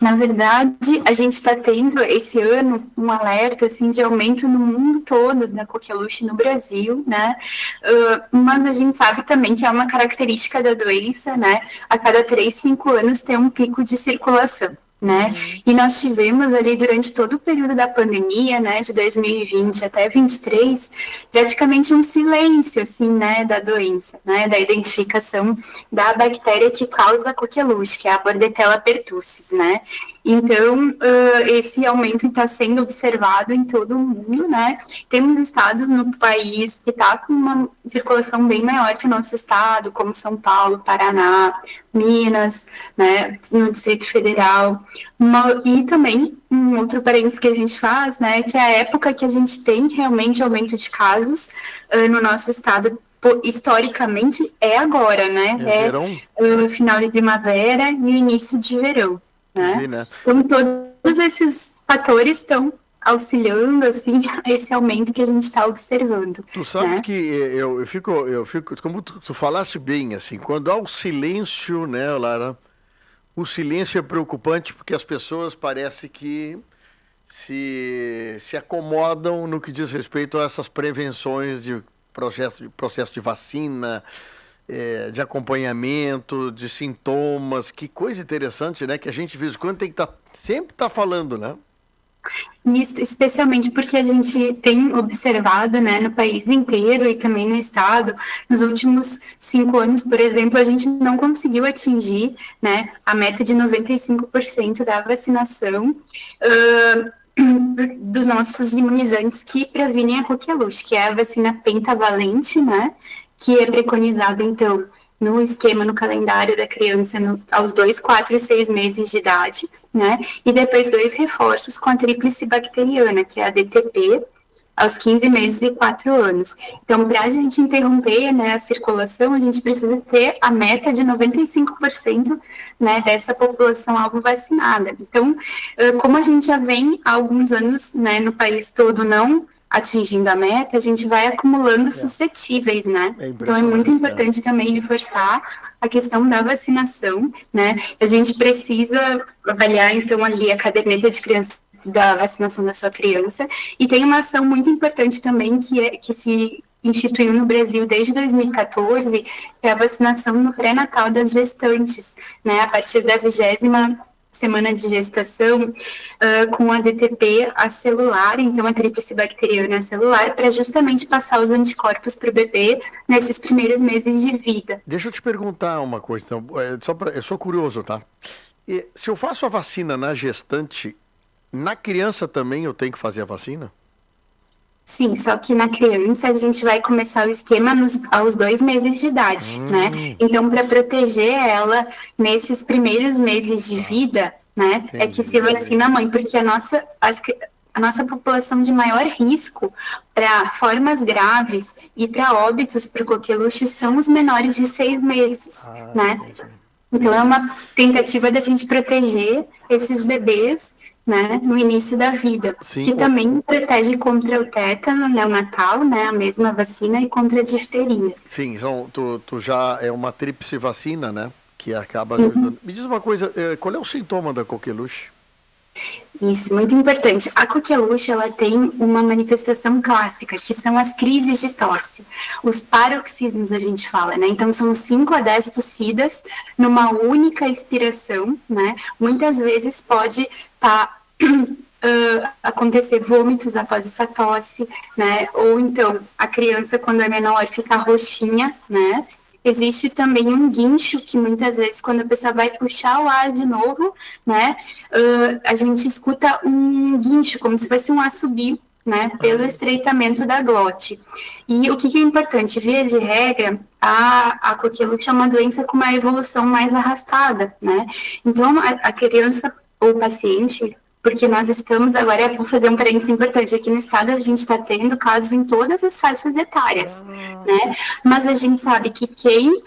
Na verdade, a gente está tendo esse ano um alerta assim de aumento no mundo todo da coqueluche no Brasil, né? Mas a gente sabe também que é uma característica da doença, né? A cada 3, 5 anos tem um pico de circulação. Né? E nós tivemos ali durante todo o período da pandemia, né, de 2020 até 2023, praticamente um silêncio, assim, né, da doença, né, da identificação da bactéria que causa a coqueluche, que é a Bordetella pertussis, né? Então, esse aumento está sendo observado em todo o mundo, né? Temos estados no país que está com uma circulação bem maior que o nosso estado, como São Paulo, Paraná, Minas, né, no Distrito Federal. E também, um outro parênteses que a gente faz, né, que é a época que a gente tem realmente aumento de casos no nosso estado, historicamente, é agora, né? É verão? O final de primavera e o início de verão, Tu né? vê, né? Então, todos esses fatores estão auxiliando, assim, a esse aumento que a gente está observando, Tu sabes né? que eu fico, como tu falaste bem, assim, quando há o silêncio, né, Lara? O silêncio é preocupante porque as pessoas parece que se acomodam no que diz respeito a essas prevenções de processo de vacina, de acompanhamento, de sintomas. Que coisa interessante, né? Que a gente, de vez em quando, tem que sempre tá falando, né? Isso, especialmente porque a gente tem observado, né, no país inteiro e também no estado, nos últimos 5 anos, por exemplo, a gente não conseguiu atingir, né, a meta de 95% da vacinação dos nossos imunizantes que previnem a coqueluche, que é a vacina pentavalente, né, que é preconizada, então, no esquema, no calendário da criança, aos 2, 4 e 6 meses de idade, né? E depois 2 reforços com a tríplice bacteriana, que é a DTP, aos 15 meses e 4 anos. Então, para a gente interromper, né, a circulação, a gente precisa ter a meta de 95%, né, dessa população alvo vacinada. Então, como a gente já vem há alguns anos, né, no país todo não atingindo a meta, a gente vai acumulando É, suscetíveis, né? é Então, é muito impressionante, né? importante também reforçar a questão da vacinação, né? A gente precisa avaliar, então, ali a caderneta de criança da vacinação da sua criança, e tem uma ação muito importante também que se instituiu no Brasil desde 2014, que é a vacinação no pré-natal das gestantes, né? A partir da 20ª semana de gestação, com a DTP acelular, então a tríplice bacteriana acelular, para justamente passar os anticorpos para o bebê nesses primeiros meses de vida. Deixa eu te perguntar uma coisa, então, eu sou curioso, tá? E se eu faço a vacina na gestante, na criança também eu tenho que fazer a vacina? Sim, só que na criança a gente vai começar o esquema aos 2 meses de idade, né? Então, para proteger ela nesses primeiros meses de Tá, vida, né, é que entendi. se vacina a mãe, porque a nossa população de maior risco para formas graves e para óbitos por coqueluche são os menores de 6 meses, Ah, né? entendi. Então, é Entendi. uma tentativa da gente proteger esses bebês, né, no início da vida, Sim, que também protege contra o tétano neonatal, né, a mesma vacina, e contra a difteria. sim, então, tu já é uma tríplice vacina, né? Que acaba ajudando. Me diz uma coisa, qual é o sintoma da coqueluche? Isso, muito importante. A coqueluche, ela tem uma manifestação clássica, que são as crises de tosse. Os paroxismos, a gente fala, né? Então, são 5 a 10 tossidas numa única expiração, né? Muitas vezes pode estar acontecer vômitos após essa tosse, né? Ou então, a criança, quando é menor, fica roxinha, né? Existe também um guincho que muitas vezes, quando a pessoa vai puxar o ar de novo, né, a gente escuta um guincho, como se fosse um assobio, né, pelo estreitamento da glote. E o que é importante? Via de regra, a coqueluche é uma doença com uma evolução mais arrastada, né? Então, a criança ou o paciente, porque nós estamos agora, vou fazer um parênteses importante, aqui no estado a gente está tendo casos em todas as faixas etárias, Ah, né? Mas a gente sabe que quem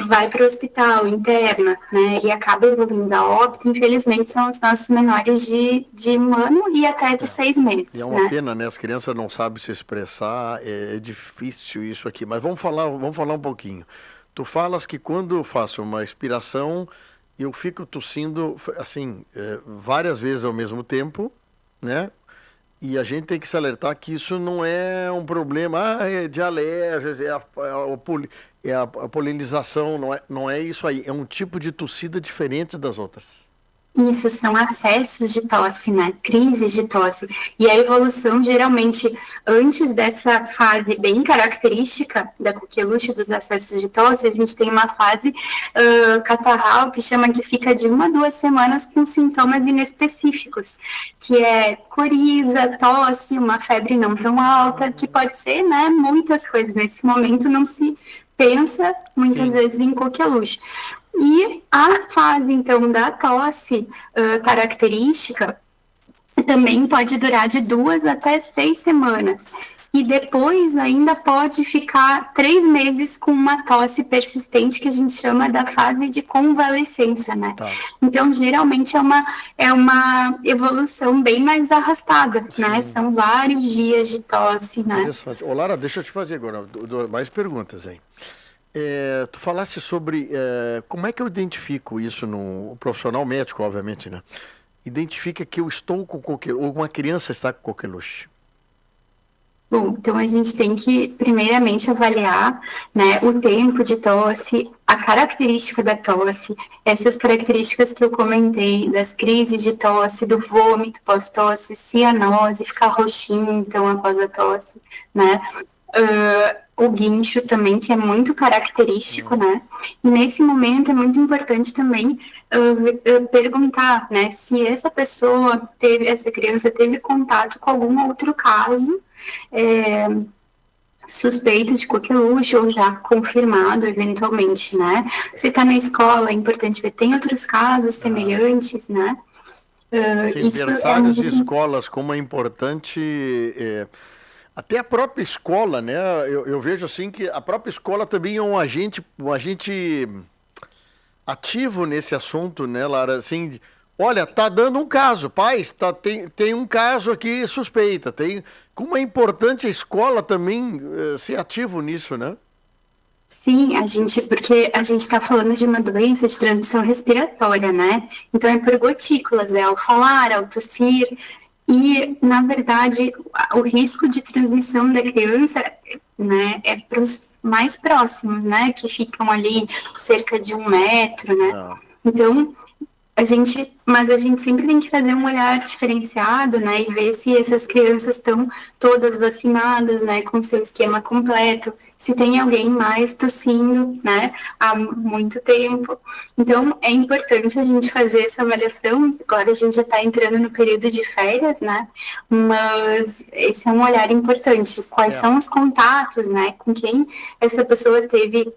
vai para o hospital, interna, né, e acaba evoluindo a óbito, infelizmente são os nossos menores de 1 ano e até de é. seis E é meses, uma né? pena, né? As crianças não sabem se expressar, é difícil isso aqui. Mas vamos falar um pouquinho. Tu falas que quando eu faço uma expiração, eu fico tossindo, assim, várias vezes ao mesmo tempo, né? E a gente tem que se alertar que isso não é um problema, é de alergias, a polinização, não é isso aí. É um tipo de tossida diferente das outras. Isso são acessos de tosse, né? Crises de tosse. E a evolução, geralmente, antes dessa fase bem característica da coqueluche dos acessos de tosse, a gente tem uma fase catarral que chama que fica de 1 a 2 semanas com sintomas inespecíficos, que é coriza, tosse, uma febre não tão alta, que pode ser, né? Muitas coisas. Nesse momento não se pensa muitas vezes em coqueluche. E a fase, então, da tosse característica também pode durar de 2 até 6 semanas. E depois ainda pode ficar 3 meses com uma tosse persistente que a gente chama da fase de convalescença, né? Tá. Então, geralmente é uma evolução bem mais arrastada, né? São vários dias de tosse, né? Interessante. Ô, Lara, deixa eu te fazer agora mais perguntas aí. Tu falaste sobre como é que eu identifico isso no profissional médico, obviamente, né? Identifica que eu estou com coqueluche, ou uma criança está com coqueluche. Bom, então a gente tem que primeiramente avaliar, né, o tempo de tosse, a característica da tosse, essas características que eu comentei, das crises de tosse, do vômito pós-tosse, cianose, ficar roxinho, então, após a tosse, né? O guincho também, que é muito característico, né? E nesse momento é muito importante também perguntar, né, se essa criança teve contato com algum outro caso suspeito de coqueluche ou já confirmado eventualmente, né? Se está na escola, é importante ver, tem outros casos semelhantes, né? Berçários de escolas, como é importante... Até a própria escola, né? Eu vejo assim que a própria escola também é um agente ativo nesse assunto, né, Lara? Assim, olha, tá dando um caso, pais, tem um caso aqui suspeita. Como é importante a escola também ser ativo nisso, né? Sim, porque a gente está falando de uma doença de transmissão respiratória, né? Então é por gotículas, ao falar, ao tossir. E, na verdade, o risco de transmissão da criança, né, é para os mais próximos, né, que ficam ali cerca de 1 metro, né. Então, a gente sempre tem que fazer um olhar diferenciado, né, e ver se essas crianças estão todas vacinadas, né, com seu esquema completo, se tem alguém mais tossindo, né, há muito tempo. Então, é importante a gente fazer essa avaliação. Agora a gente já está entrando no período de férias, né, mas esse é um olhar importante. Quais são os contatos, né, com quem essa pessoa teve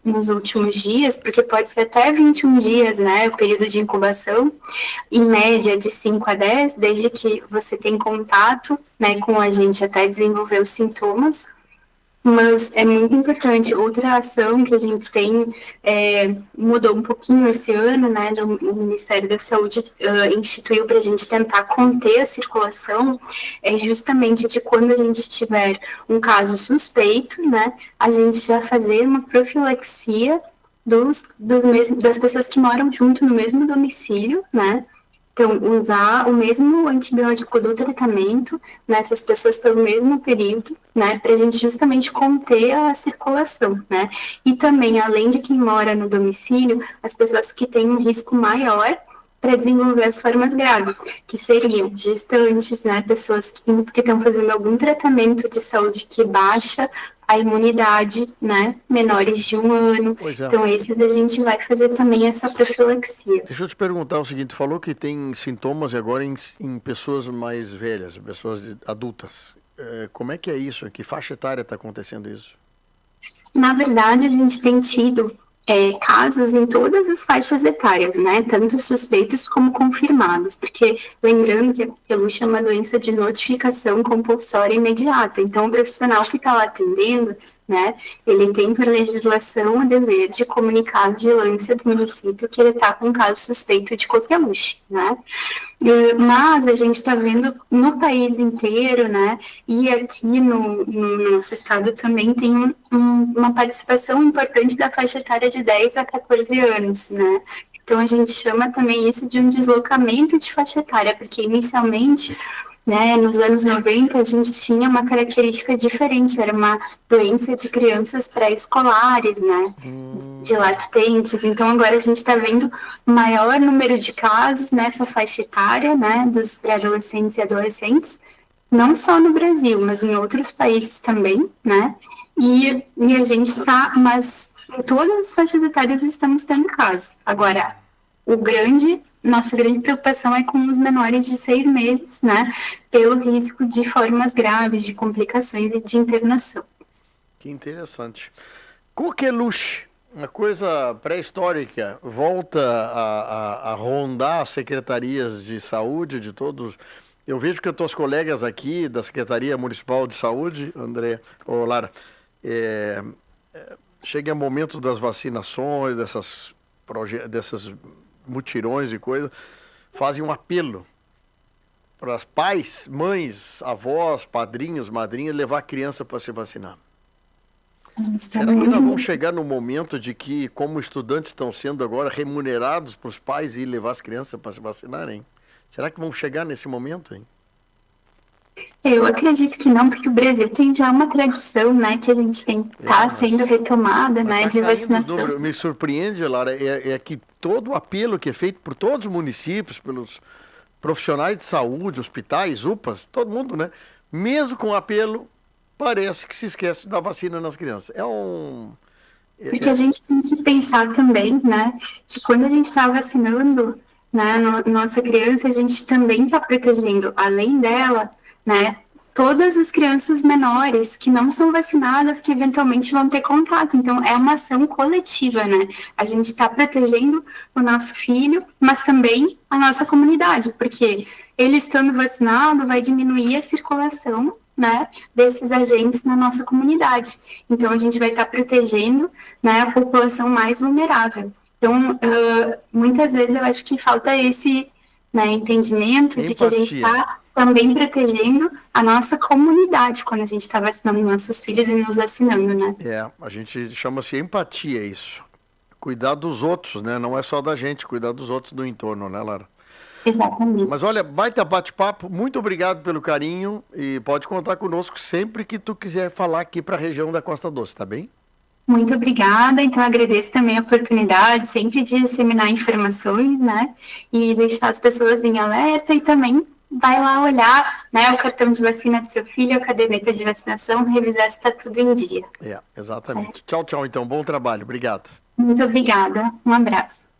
nos últimos dias, porque pode ser até 21 dias, né, o período de incubação, em média de 5 a 10, desde que você tem contato, né, com a gente até desenvolver os sintomas. Mas é muito importante. Outra ação que a gente tem mudou um pouquinho esse ano, né? O Ministério da Saúde instituiu para a gente tentar conter a circulação, justamente de quando a gente tiver um caso suspeito, né? A gente já fazer uma profilaxia das pessoas que moram junto no mesmo domicílio, né? Então, usar o mesmo antibiótico do tratamento nessas pessoas pelo mesmo período, né, para a gente justamente conter a circulação, né, e também, além de quem mora no domicílio, as pessoas que têm um risco maior para desenvolver as formas graves, que seriam gestantes, né, pessoas que estão fazendo algum tratamento de saúde que baixa a imunidade, né, menores de 1 ano. Então, esses a gente vai fazer também essa profilaxia. Deixa eu te perguntar o seguinte, falou que tem sintomas agora em pessoas mais velhas, pessoas adultas. Como é que é isso? Que faixa etária está acontecendo isso? Na verdade, a gente tem tido casos em todas as faixas etárias, né? Tanto suspeitos como confirmados, porque lembrando que a coqueluche é uma doença de notificação compulsória imediata, então o profissional que está lá atendendo, né? Ele tem por legislação o dever de comunicar à vigilância do município que ele está com um caso suspeito de coqueluche, né? Mas a gente está vendo no país inteiro, né? E aqui no nosso estado também tem uma participação importante da faixa etária de 10 a 14 anos, né? Então a gente chama também isso de um deslocamento de faixa etária, porque inicialmente, né, nos anos 90, a gente tinha uma característica diferente, era uma doença de crianças pré-escolares, né, de lactentes. Então, agora a gente está vendo maior número de casos nessa faixa etária, né, dos pré-adolescentes e adolescentes, não só no Brasil, mas em outros países também, né, e a gente está, mas em todas as faixas etárias estamos tendo casos. Agora, nossa grande preocupação é com os menores de 6 meses, né? Pelo risco de formas graves, de complicações e de internação. Que interessante. Coqueluche, uma coisa pré-histórica, volta a rondar as secretarias de saúde de todos. Eu vejo que as tuas colegas aqui da Secretaria Municipal de Saúde, André, ou Lara, chega momento das vacinações, dessas mutirões e coisas, fazem um apelo para os pais, mães, avós, padrinhos, madrinhas, levar a criança para se vacinar. Será que nós vamos chegar no momento de que, como estudantes estão sendo agora remunerados para os pais ir levar as crianças para se vacinarem? Será que vamos chegar nesse momento, hein? Eu acredito que não, porque o Brasil tem já uma tradição, né, que a gente tem sendo retomada, né, de vacinação. Me surpreende, Lara, é que todo o apelo que é feito por todos os municípios, pelos profissionais de saúde, hospitais, UPAs, todo mundo, né, mesmo com apelo, parece que se esquece de dar vacina nas crianças. Porque a gente tem que pensar também, né, que quando a gente está vacinando, né, nossa criança, a gente também está protegendo, além dela, né, todas as crianças menores que não são vacinadas, que eventualmente vão ter contato. Então, é uma ação coletiva, né? A gente está protegendo o nosso filho, mas também a nossa comunidade, porque ele estando vacinado vai diminuir a circulação, né, desses agentes na nossa comunidade. Então, a gente vai estar protegendo, né, a população mais vulnerável. Então, muitas vezes eu acho que falta esse, né, entendimento de que a gente está também protegendo a nossa comunidade quando a gente está vacinando nossos filhos e nos vacinando, né? A gente chama-se empatia isso. Cuidar dos outros, né? Não é só da gente, cuidar dos outros do entorno, né, Lara? Exatamente. Mas olha, baita bate-papo, muito obrigado pelo carinho e pode contar conosco sempre que tu quiser falar aqui para a região da Costa Doce, tá bem? Muito obrigada, então agradeço também a oportunidade sempre de disseminar informações, né, e deixar as pessoas em alerta e também vai lá olhar, né, o cartão de vacina do seu filho, a caderneta de vacinação, revisar se está tudo em dia. Exatamente. Certo? Tchau, tchau, então, bom trabalho, obrigado. Muito obrigada, um abraço.